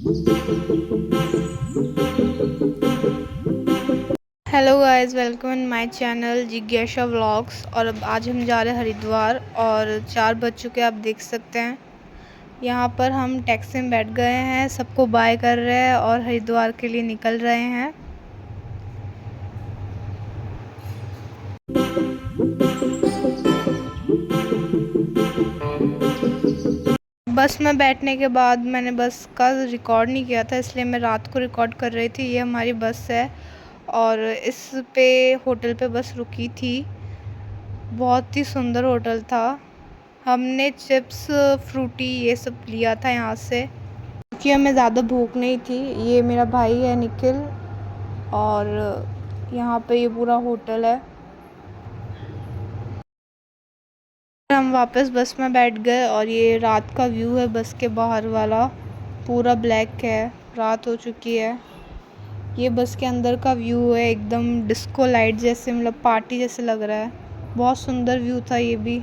Hello guys, welcome in my channel जिज्ञासा vlogs. और अब आज हम जा रहे हैं हरिद्वार और 4 बज चुके आप देख सकते हैं। यहाँ पर हम टैक्सी में बैठ गए हैं, सबको बाय कर रहे हैं और हरिद्वार के लिए निकल रहे हैं। बस में बैठने के बाद मैंने बस का रिकॉर्ड नहीं किया था, इसलिए मैं रात को रिकॉर्ड कर रही थी। ये हमारी बस है और इस पे होटल पे बस रुकी थी। बहुत ही सुंदर होटल था। हमने चिप्स, फ्रूटी ये सब लिया था यहाँ से क्योंकि हमें ज़्यादा भूख नहीं थी। ये मेरा भाई है निखिल और यहाँ पे ये पूरा होटल है। हम वापस बस में बैठ गए और ये रात का व्यू है बस के बाहर वाला, पूरा ब्लैक है, रात हो चुकी है। ये बस के अंदर का व्यू है, एकदम डिस्को लाइट जैसे, मतलब पार्टी जैसे लग रहा है। बहुत सुंदर व्यू था ये भी।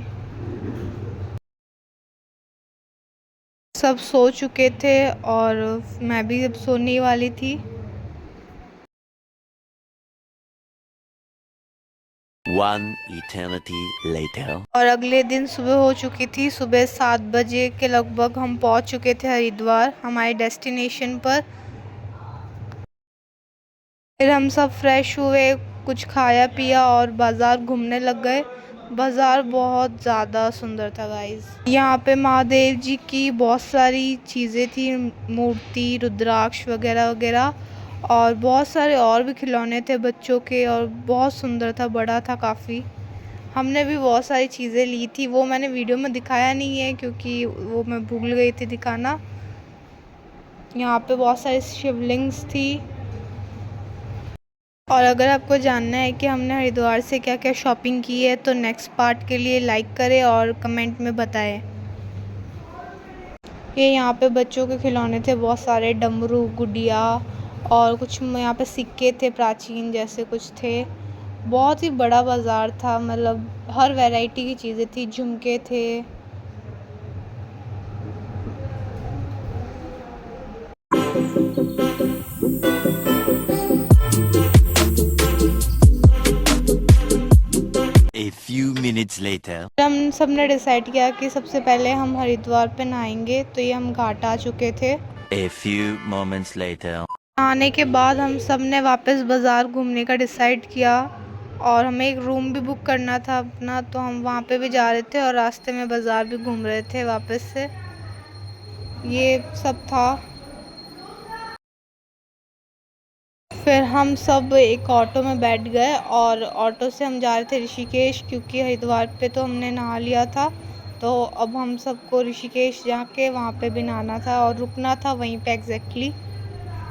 सब सो चुके थे और मैं भी अब सोने वाली थी। One eternity later. और अगले दिन सुबह हो चुकी थी। सुबह 7 बजे के लगभग हम पहुंच चुके थे हरिद्वार, हमारे डेस्टिनेशन पर। फिर हम सब फ्रेश हुए, कुछ खाया पिया और बाज़ार घूमने लग गए। बाज़ार बहुत ज़्यादा सुंदर था गाइस। यहाँ पे महादेव जी की बहुत सारी चीज़ें थी, मूर्ति, रुद्राक्ष वगैरह वगैरह, और बहुत सारे और भी खिलौने थे बच्चों के, और बहुत सुंदर था, बड़ा था काफ़ी। हमने भी बहुत सारी चीज़ें ली थी, वो मैंने वीडियो में दिखाया नहीं है क्योंकि वो मैं भूल गई थी दिखाना। यहाँ पे बहुत सारी शिवलिंग्स थी। और अगर आपको जानना है कि हमने हरिद्वार से क्या क्या शॉपिंग की है तो नेक्स्ट पार्ट के लिए लाइक करें और कमेंट में बताएं। ये यहाँ पे बच्चों के खिलौने थे, बहुत सारे डमरू, गुड़िया, और कुछ यहाँ पे सिक्के थे प्राचीन जैसे कुछ थे। बहुत ही बड़ा बाज़ार था, मतलब हर वैरायटी की चीज़ें थी, झुमके थे। A few minutes later. हम सब ने डिसाइड किया कि सबसे पहले हम हरिद्वार पे नहाएंगे, तो ये हम घाट आ चुके थे। A few moments later. नहाने के बाद हम सब ने वापस बाज़ार घूमने का डिसाइड किया और हमें एक रूम भी बुक करना था अपना, तो हम वहाँ पे भी जा रहे थे और रास्ते में बाज़ार भी घूम रहे थे वापस से। ये सब था। फिर हम सब एक ऑटो में बैठ गए और ऑटो से हम जा रहे थे ऋषिकेश, क्योंकि हरिद्वार पे तो हमने नहा लिया था, तो अब हम सबको ऋषिकेश जाके वहाँ पे भी नहाना था और रुकना था वहीं पे एग्जैक्टली।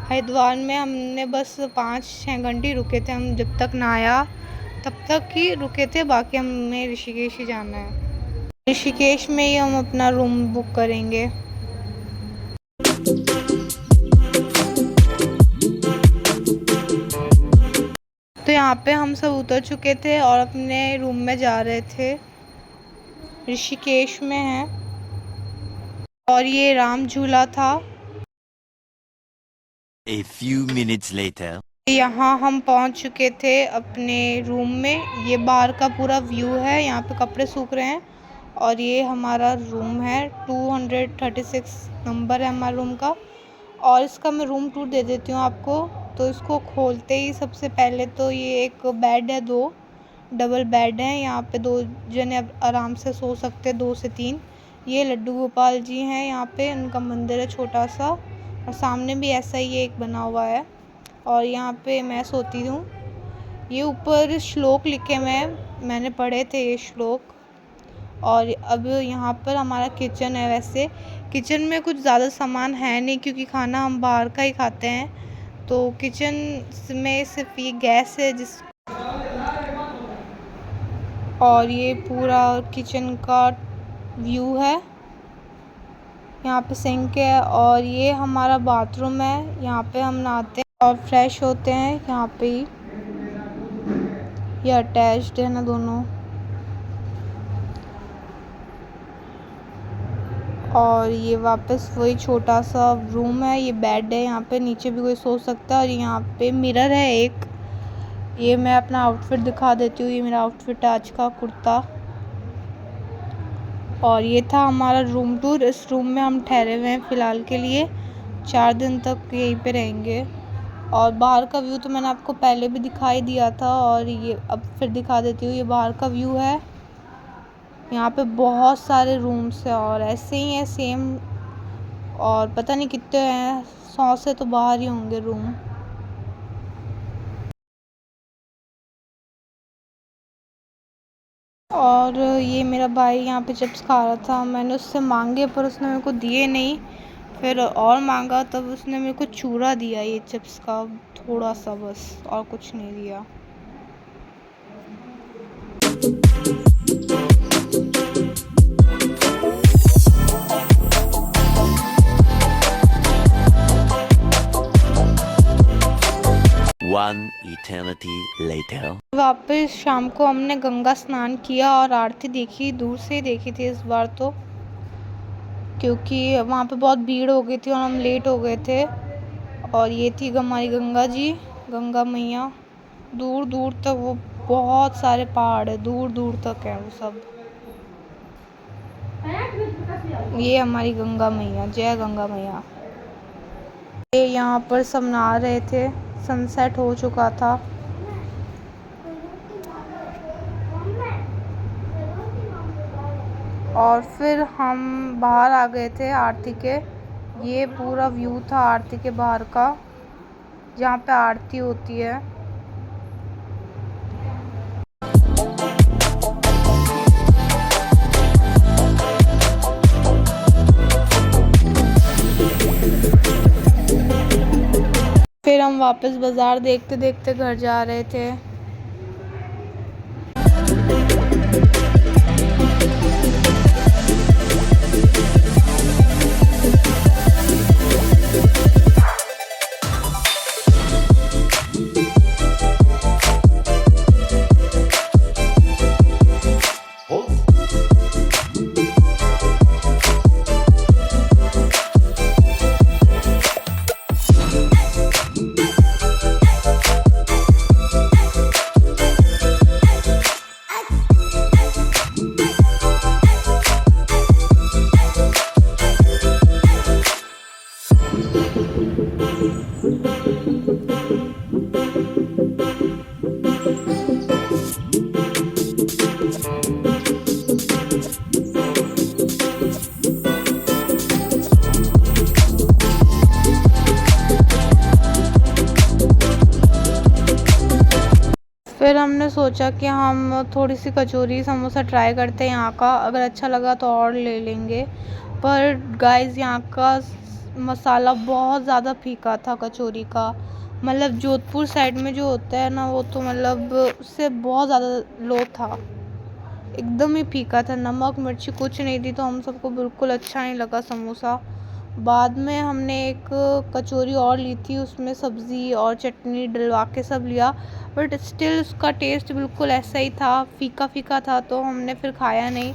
हरिद्वार में हमने बस 5-6 घंटे रुके थे, हम जब तक नहाया तब तक ही रुके थे, बाकी हमें ऋषिकेश ही जाना है। ऋषिकेश में ही हम अपना रूम बुक करेंगे। तो यहाँ पे हम सब उतर चुके थे और अपने रूम में जा रहे थे। ऋषिकेश में है और ये राम झूला था। A few minutes later. यहाँ हम पहुँच चुके थे अपने रूम में। ये बाहर का पूरा व्यू है, यहाँ पे कपड़े सूख रहे हैं और ये हमारा रूम है। 236 नंबर है हमारे रूम का। और इसका मैं रूम टूर दे देती हूँ आपको। तो इसको खोलते ही सबसे पहले तो ये एक बेड है, 2 डबल बेड हैं, यहाँ पे 2 जने आराम से सो सकते हैं, 2 से 3। ये लड्डू गोपाल जी हैं, यहाँ पे उनका मंदिर है छोटा सा, और सामने भी ऐसा ही एक बना हुआ है और यहाँ पे मैं सोती हूँ। ये ऊपर श्लोक लिखे हुए हैं, मैंने पढ़े थे ये श्लोक। और अब यहाँ पर हमारा किचन है। वैसे किचन में कुछ ज़्यादा सामान है नहीं क्योंकि खाना हम बाहर का ही खाते हैं, तो किचन में सिर्फ ये गैस है और ये पूरा किचन का व्यू है। यहाँ पे सिंक है और ये हमारा बाथरूम है, यहाँ पे हम नहाते हैं और फ्रेश होते हैं यहाँ पे ही। ये अटैच्ड है ना दोनों। और ये वापस वही छोटा सा रूम है, ये बेड है, यहाँ पे नीचे भी कोई सो सकता है। और यहाँ पे मिरर है एक। ये मैं अपना आउटफिट दिखा देती हूँ, ये मेरा आउटफिट है आज का, कुर्ता। और ये था हमारा रूम टूर। इस रूम में हम ठहरे हुए हैं फ़िलहाल के लिए, 4 दिन तक यहीं पे रहेंगे। और बाहर का व्यू तो मैंने आपको पहले भी दिखाई दिया था, और ये अब फिर दिखा देती हूँ। ये बाहर का व्यू है, यहाँ पे बहुत सारे रूम्स हैं और ऐसे ही है सेम। और पता नहीं कितने हैं, 100 से तो बाहर ही होंगे रूम। और ये मेरा भाई यहाँ पे चिप्स खा रहा था, मैंने उससे मांगे पर उसने मेरे को दिए नहीं। फिर और मांगा तब उसने मेरे को चूरा दिया ये चिप्स का, थोड़ा सा बस, और कुछ नहीं दिया। One eternity later. वापस शाम को हमने गंगा स्नान किया और आरती देखी, दूर से ही देखी थी इस बार तो, क्योंकि वहाँ पे बहुत भीड़ हो गई थी और हम लेट हो गए थे। और ये थी हमारी गंगा जी, गंगा मैया। दूर दूर तक वो बहुत सारे पहाड़ है, दूर दूर तक है वो सब। ये हमारी गंगा मैया, जय गंगा मैया। ये यहाँ पर सब नहा रहे थे, सनसेट हो चुका था। और फिर हम बाहर आ गए थे आरती के। ये पूरा व्यू था आरती के बाहर का, जहाँ पे आरती होती है। फिर हम वापस बाज़ार देखते देखते घर जा रहे थे। फिर हमने सोचा कि हम थोड़ी सी कचौरी समोसा ट्राई करते हैं यहाँ का, अगर अच्छा लगा तो और ले लेंगे। पर गाइस यहाँ का मसाला बहुत ज़्यादा फीका था कचौरी का, मतलब जोधपुर साइड में जो होता है ना, वो तो मतलब उससे बहुत ज़्यादा लो था, एकदम ही फीका था, नमक मिर्ची कुछ नहीं थी, तो हम सबको बिल्कुल अच्छा नहीं लगा समोसा। बाद में हमने एक कचौरी और ली थी, उसमें सब्ज़ी और चटनी डलवा के सब लिया, बट स्टिल उसका टेस्ट बिल्कुल ऐसा ही था, फीका फीका था, तो हमने फिर खाया नहीं।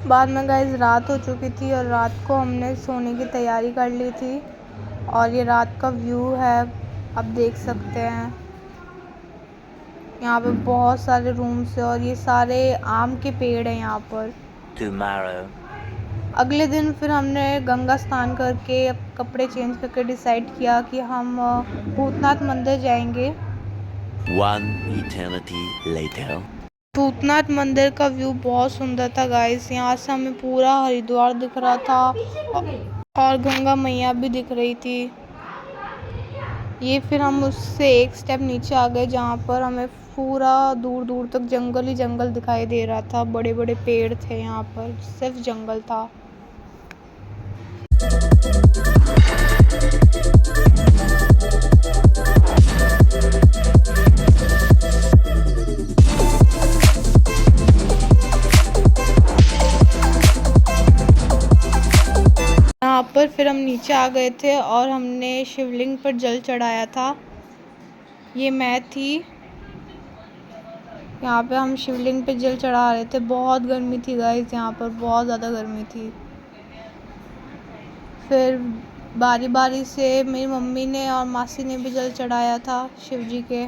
बाद में गाइस रात हो चुकी थी और रात को हमने सोने की तैयारी कर ली थी। और ये रात का व्यू है, आप देख सकते हैं। यहाँ पे बहुत सारे रूम्स है और ये सारे आम के पेड़ हैं यहाँ पर। Tomorrow. अगले दिन फिर हमने गंगा स्नान करके कपड़े चेंज करके डिसाइड किया कि हम भूतनाथ मंदिर जाएंगे। One eternity later. भूतनाथ मंदिर का व्यू बहुत सुंदर था गाइस, यहाँ से हमें पूरा हरिद्वार दिख रहा था और गंगा मैया भी दिख रही थी। ये फिर हम उससे एक स्टेप नीचे आ गए, जहाँ पर हमें पूरा दूर दूर तक जंगल ही जंगल दिखाई दे रहा था, बड़े बड़े पेड़ थे, यहाँ पर सिर्फ जंगल था। ऊपर फिर हम नीचे आ गए थे और हमने शिवलिंग पर जल चढ़ाया था। ये मैं थी, यहाँ पे हम शिवलिंग पे जल चढ़ा रहे थे। बहुत गर्मी थी गाइस, यहाँ पर बहुत ज़्यादा गर्मी थी। फिर बारी बारी से मेरी मम्मी ने और मासी ने भी जल चढ़ाया था शिव जी के।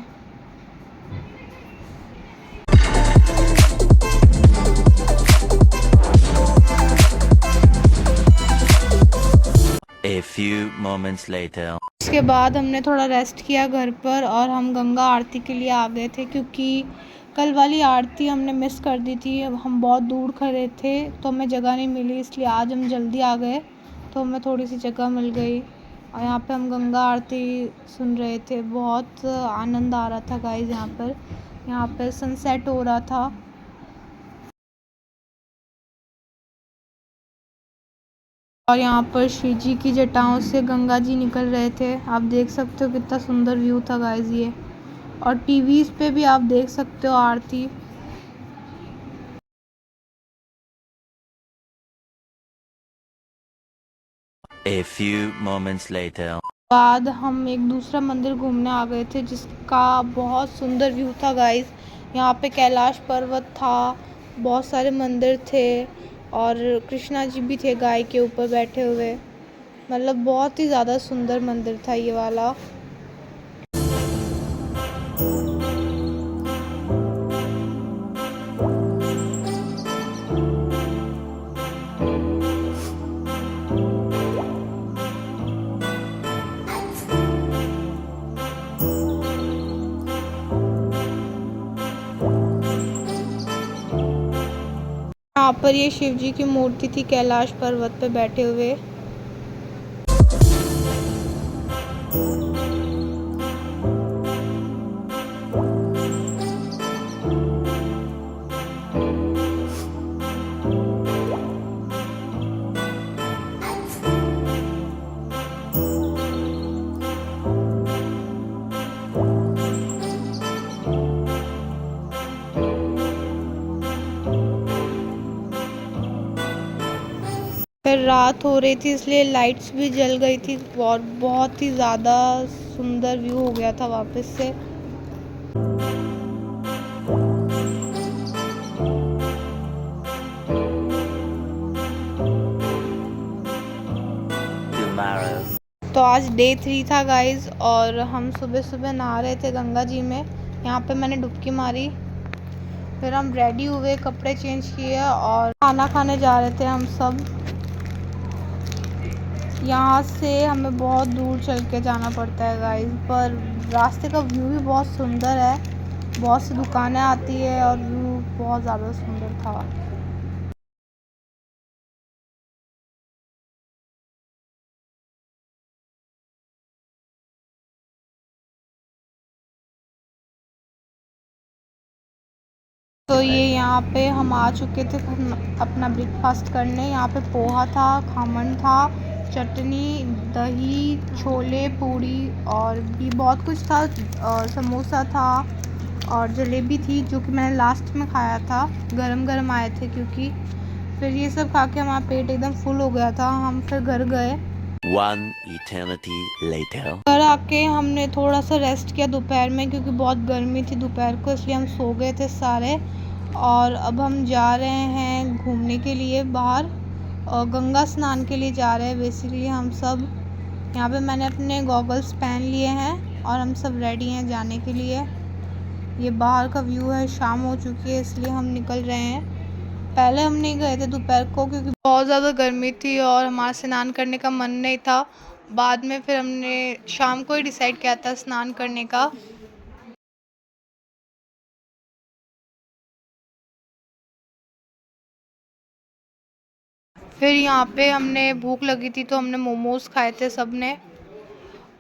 A few moments later. उसके बाद हमने थोड़ा रेस्ट किया घर पर और हम गंगा आरती के लिए आ गए थे, क्योंकि कल वाली आरती हमने मिस कर दी थी। अब हम बहुत दूर खड़े थे तो हमें जगह नहीं मिली, इसलिए आज हम जल्दी आ गए तो हमें थोड़ी सी जगह मिल गई और यहाँ पे हम गंगा आरती सुन रहे थे। बहुत आनंद आ रहा था गाइस। यहाँ पर सनसेट हो रहा था। और यहाँ पर श्री जी की जटाओं से गंगा जी निकल रहे थे। आप देख सकते हो कितना सुंदर व्यू था गाइस ये। और टीवीज़ पे भी आप देख सकते हो आरती। A few moments later. बाद हम एक दूसरा मंदिर घूमने आ गए थे जिसका बहुत सुंदर व्यू था गाइस। यहाँ पे कैलाश पर्वत था, बहुत सारे मंदिर थे और कृष्णा जी भी थे गाय के ऊपर बैठे हुए। मतलब बहुत ही ज़्यादा सुंदर मंदिर था ये वाला। यहाँ पर ये शिव जी की मूर्ति थी कैलाश पर्वत पे बैठे हुए। फिर रात हो रही थी इसलिए लाइट्स भी जल गई थी और बहुत ही ज़्यादा सुंदर व्यू हो गया था वापस से। Tomorrow. तो आज डे 3 था गाइस और हम सुबह सुबह नहा रहे थे गंगा जी में। यहाँ पे मैंने डुबकी मारी। फिर हम रेडी हुए, कपड़े चेंज किए और खाना खाने जा रहे थे हम सब। यहाँ से हमें बहुत दूर चल के जाना पड़ता है गाइस, पर रास्ते का व्यू भी बहुत सुंदर है। बहुत सी दुकानें आती है और व्यू बहुत ज़्यादा सुंदर था। तो ये यहाँ पे हम आ चुके थे अपना ब्रेकफास्ट करने। यहाँ पे पोहा था, खमन था, चटनी, दही, छोले, पूड़ी और भी बहुत कुछ था। और समोसा था और जलेबी थी जो कि मैंने लास्ट में खाया था। गरम गरम आए थे क्योंकि। फिर ये सब खा के हमारा पेट एकदम फुल हो गया था। हम फिर घर गए। One eternity later. घर आके हमने थोड़ा सा रेस्ट किया दोपहर में, क्योंकि बहुत गर्मी थी दोपहर को, इसलिए हम सो गए थे सारे। और अब हम जा रहे हैं घूमने के लिए बाहर और गंगा स्नान के लिए जा रहे हैं बेसिकली हम सब। यहाँ पे मैंने अपने गॉगल्स पहन लिए हैं और हम सब रेडी हैं जाने के लिए। ये बाहर का व्यू है, शाम हो चुकी है इसलिए हम निकल रहे हैं। पहले हम नहीं गए थे दोपहर को क्योंकि बहुत ज़्यादा गर्मी थी और हमारा स्नान करने का मन नहीं था। बाद में फिर हमने शाम को ही डिसाइड किया था स्नान करने का। फिर यहाँ पे हमने भूख लगी थी तो हमने मोमोज़ खाए थे सब ने।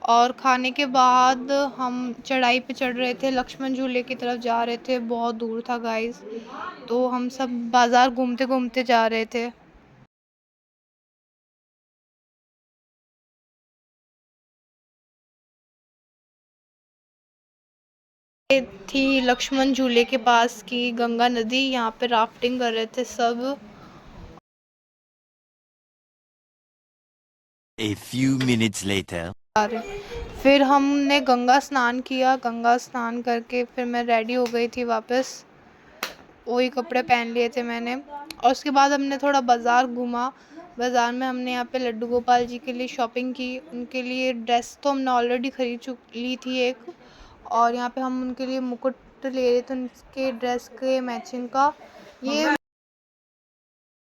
और खाने के बाद हम चढ़ाई पे चढ़ रहे थे, लक्ष्मण झूले की तरफ जा रहे थे। बहुत दूर था गाइस, तो हम सब बाज़ार घूमते घूमते जा रहे थे। ये थी लक्ष्मण झूले के पास की गंगा नदी, यहाँ पे राफ्टिंग कर रहे थे सब। A few minutes later. फिर हमने गंगा स्नान किया। गंगा स्नान करके फिर मैं रेडी हो गई थी वापस, वही कपड़े पहन लिए थे मैंने। और उसके बाद हमने थोड़ा बाज़ार घूमा। बाज़ार में हमने यहाँ पे लड्डू गोपाल जी के लिए शॉपिंग की। उनके लिए ड्रेस तो हमने ऑलरेडी ली थी एक, और यहाँ पे हम उनके लिए मुकुट ले रहे थे उनके ड्रेस के मैचिंग का। ये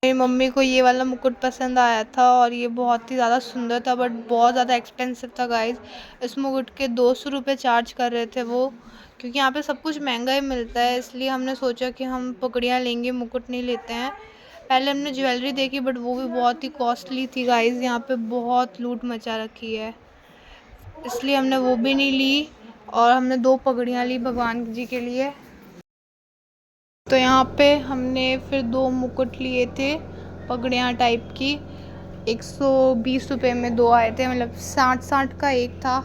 मेरी मम्मी को ये वाला मुकुट पसंद आया था और ये बहुत ही ज़्यादा सुंदर था, बट बहुत ज़्यादा एक्सपेंसिव था गाइस। इस मुकुट के 200 रुपये चार्ज कर रहे थे वो, क्योंकि यहाँ पे सब कुछ महंगा ही मिलता है, इसलिए हमने सोचा कि हम पकड़ियाँ लेंगे, मुकुट नहीं लेते हैं। पहले हमने ज्वेलरी देखी, बट वो भी बहुत ही कॉस्टली थी गाइस। यहाँ पे बहुत लूट मचा रखी है, इसलिए हमने वो भी नहीं ली। और हमने 2 पगड़ियाँ ली भगवान जी के लिए। तो यहाँ पे हमने फिर 2 मुकुट लिए थे पगड़ियाँ टाइप की। 120 रुपये में 2 आए थे, मतलब 60 का एक था।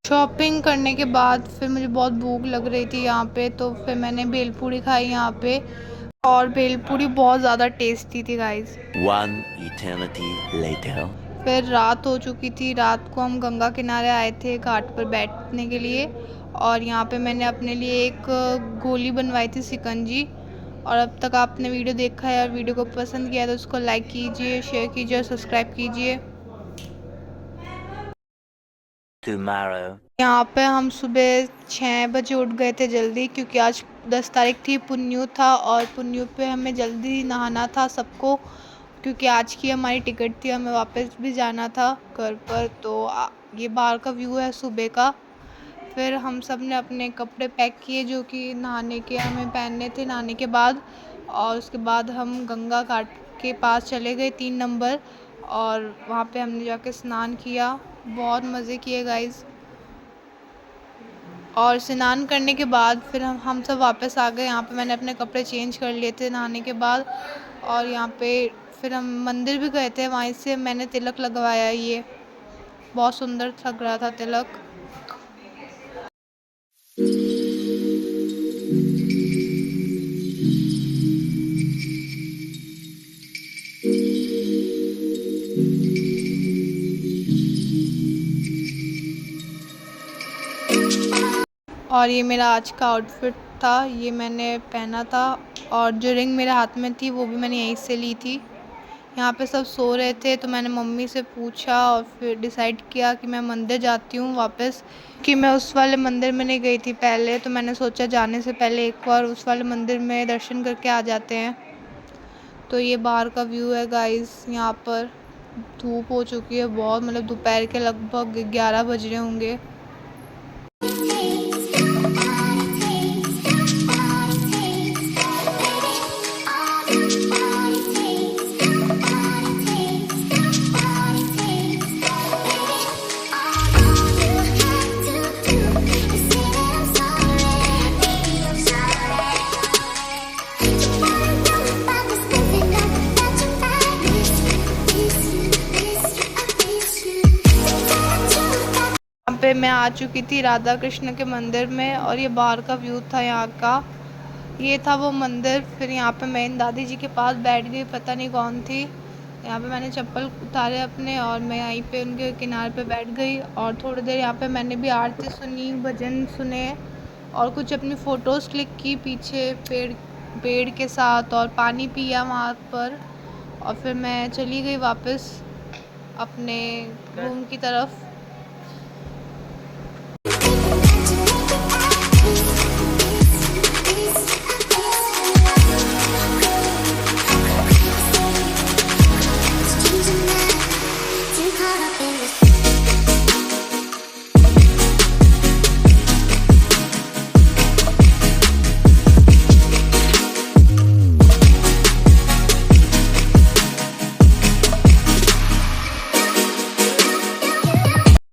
शॉपिंग करने के बाद फिर मुझे बहुत भूख लग रही थी यहाँ पे, तो फिर मैंने भेलपूरी खाई यहाँ पे, और भेलपूरी बहुत ज़्यादा टेस्टी थी गाइस। 1 eternity later. फिर रात हो चुकी थी। रात को हम गंगा किनारे आए थे घाट पर बैठने के लिए, और यहाँ पे मैंने अपने लिए एक गोली बनवाई थी शिकंजी। और अब तक आपने वीडियो देखा है और वीडियो को पसंद किया तो उसको लाइक कीजिए, शेयर कीजिए और सब्सक्राइब कीजिए। Tomorrow. यहाँ पे हम सुबह 6 बजे उठ गए थे जल्दी, क्योंकि आज 10 तारीख थी, पुन्नू था, और पुन्नू पे हमें जल्दी नहाना था सबको, क्योंकि आज की हमारी टिकट थी, हमें वापस भी जाना था घर पर। तो ये बाहर का व्यू है सुबह का। फिर हम सब ने अपने कपड़े पैक किए जो कि नहाने के हमें पहनने थे नहाने के बाद, और उसके बाद हम गंगा घाट के पास चले गए 3 नंबर, और वहाँ पे हमने जाके स्नान किया, बहुत मज़े किए गाइस। और स्नान करने के बाद फिर हम सब वापस आ गए। यहाँ पे मैंने अपने कपड़े चेंज कर लिए थे नहाने के बाद, और यहाँ पे फिर हम मंदिर भी गए थे, वहीं से मैंने तिलक लगवाया। ये बहुत सुंदर लग रहा था तिलक। और ये मेरा आज का आउटफिट था, ये मैंने पहना था, और जो रिंग मेरे हाथ में थी वो भी मैंने यहीं से ली थी। यहाँ पे सब सो रहे थे, तो मैंने मम्मी से पूछा और फिर डिसाइड किया कि मैं मंदिर जाती हूँ वापस, कि मैं उस वाले मंदिर में नहीं गई थी पहले, तो मैंने सोचा जाने से पहले एक बार उस वाले मंदिर में दर्शन करके आ जाते हैं। तो ये बाहर का व्यू है गाइस। यहाँ पर धूप हो चुकी है बहुत, मतलब दोपहर के लगभग 11 बज रहे होंगे। पे मैं आ चुकी थी राधा कृष्ण के मंदिर में, और ये बाहर का व्यू था यहाँ का, ये था वो मंदिर। फिर यहाँ पे मैं दादी जी के पास बैठ गई, पता नहीं कौन थी। यहाँ पे मैंने चप्पल उतारे अपने, और मैं यहीं पे उनके किनारे पे बैठ गई, और थोड़ी देर यहाँ पे मैंने भी आरती सुनी, भजन सुने, और कुछ अपनी फ़ोटोज़ क्लिक की पीछे पेड़ के साथ, और पानी पिया वहाँ पर, और फिर मैं चली गई वापस अपने रूम की तरफ।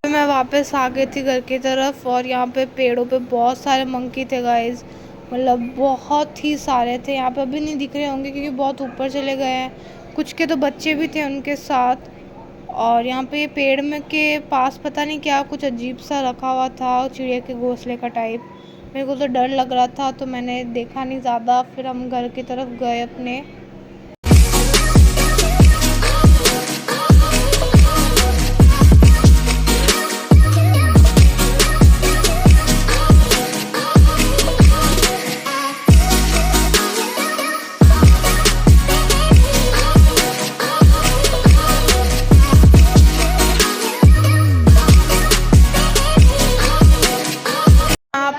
मैं वापस आ गई थी घर की तरफ, और यहाँ पे पेड़ों पे बहुत सारे मंकी थे गाइस, मतलब बहुत ही सारे थे। यहाँ पे अभी नहीं दिख रहे होंगे क्योंकि बहुत ऊपर चले गए हैं। कुछ के तो बच्चे भी थे उनके साथ। और यहाँ पे पेड़ में के पास पता नहीं क्या कुछ अजीब सा रखा हुआ था, चिड़िया के घोंसले का टाइप। मेरे को तो डर लग रहा था तो मैंने देखा नहीं ज़्यादा। फिर हम घर की तरफ गए अपने।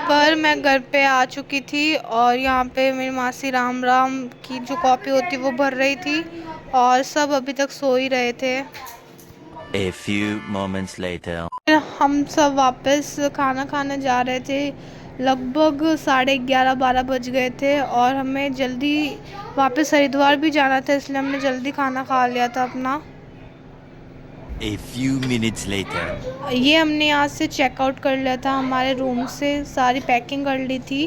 पर मैं घर पे आ चुकी थी, और यहाँ पे मेरी मासी राम राम की जो कॉपी होती वो भर रही थी, और सब अभी तक सो ही रहे थे। A few moments later. हम सब वापस खाना खाने जा रहे थे। लगभग 11:30-12 बज गए थे, और हमें जल्दी वापस हरिद्वार भी जाना था, इसलिए हमने जल्दी खाना खा लिया था अपना। A few minutes later. ये हमने यहाँ से चेकआउट कर लिया था, हमारे रूम से सारी पैकिंग कर ली थी।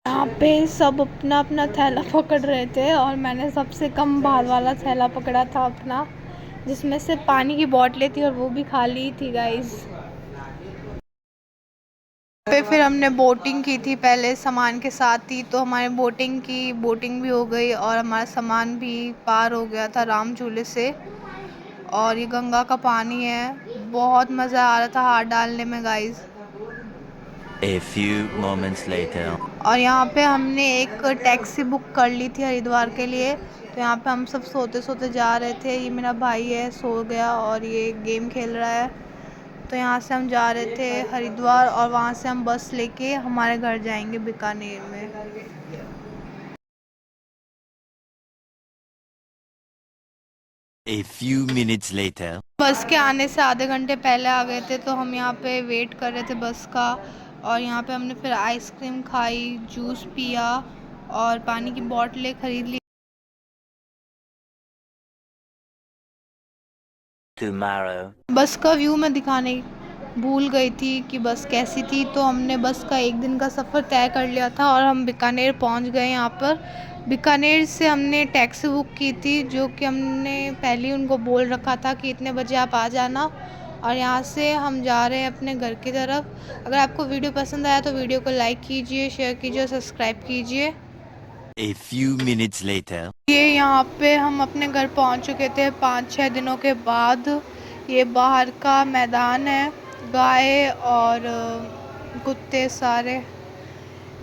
यहाँ पे सब अपना अपना थैला पकड़ रहे थे, और मैंने सबसे कम भार वाला थैला पकड़ा था अपना, जिसमें से पानी की बोतलें थी, और वो भी खाली थी गाइस। फिर हमने बोटिंग की थी पहले सामान के साथ ही, तो हमारे बोटिंग भी हो गई, और हमारा सामान भी पार हो गया था राम झूले से। और ये गंगा का पानी है, बहुत मज़ा आ रहा था हाथ डालने में guys. A few moments later. और यहाँ पे हमने एक टैक्सी बुक कर ली थी हरिद्वार के लिए। तो यहाँ पे हम सब सोते सोते जा रहे थे। ये मेरा भाई है, सो गया, और ये गेम खेल रहा है। तो यहाँ से हम जा रहे थे हरिद्वार, और वहाँ से हम बस लेके हमारे घर जाएंगे बीकानेर में। A few minutes later. बस के आने से आधे घंटे पहले आ गए थे, तो हम यहाँ पे वेट कर रहे थे बस का। और यहाँ पे हमने फिर आइसक्रीम खाई, जूस पिया, और पानी की बोतलें ख़रीद ली। Tomorrow. बस का व्यू मैं दिखाने भूल गई थी कि बस कैसी थी। तो हमने बस का एक दिन का सफ़र तय कर लिया था, और हम बीकानेर पहुंच गए। यहाँ पर बीकानेर से हमने टैक्सी बुक की थी, जो कि हमने पहले ही उनको बोल रखा था कि इतने बजे आप आ जाना। और यहाँ से हम जा रहे हैं अपने घर की तरफ। अगर आपको वीडियो पसंद आया तो वीडियो को लाइक कीजिए, शेयर कीजिए और सब्सक्राइब कीजिए। A few minutes later. ये यहाँ पे हम अपने घर पहुँच चुके थे 5-6 दिनों के बाद। ये बाहर का मैदान है, गाय और कुत्ते सारे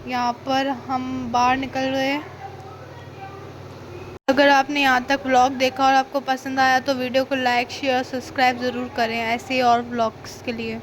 यहाँ पर। हम बाहर निकल गए। अगर आपने यहाँ तक व्लॉग देखा और आपको पसंद आया तो वीडियो को लाइक, शेयर, सब्सक्राइब ज़रूर करें ऐसे और व्लॉग्स के लिए।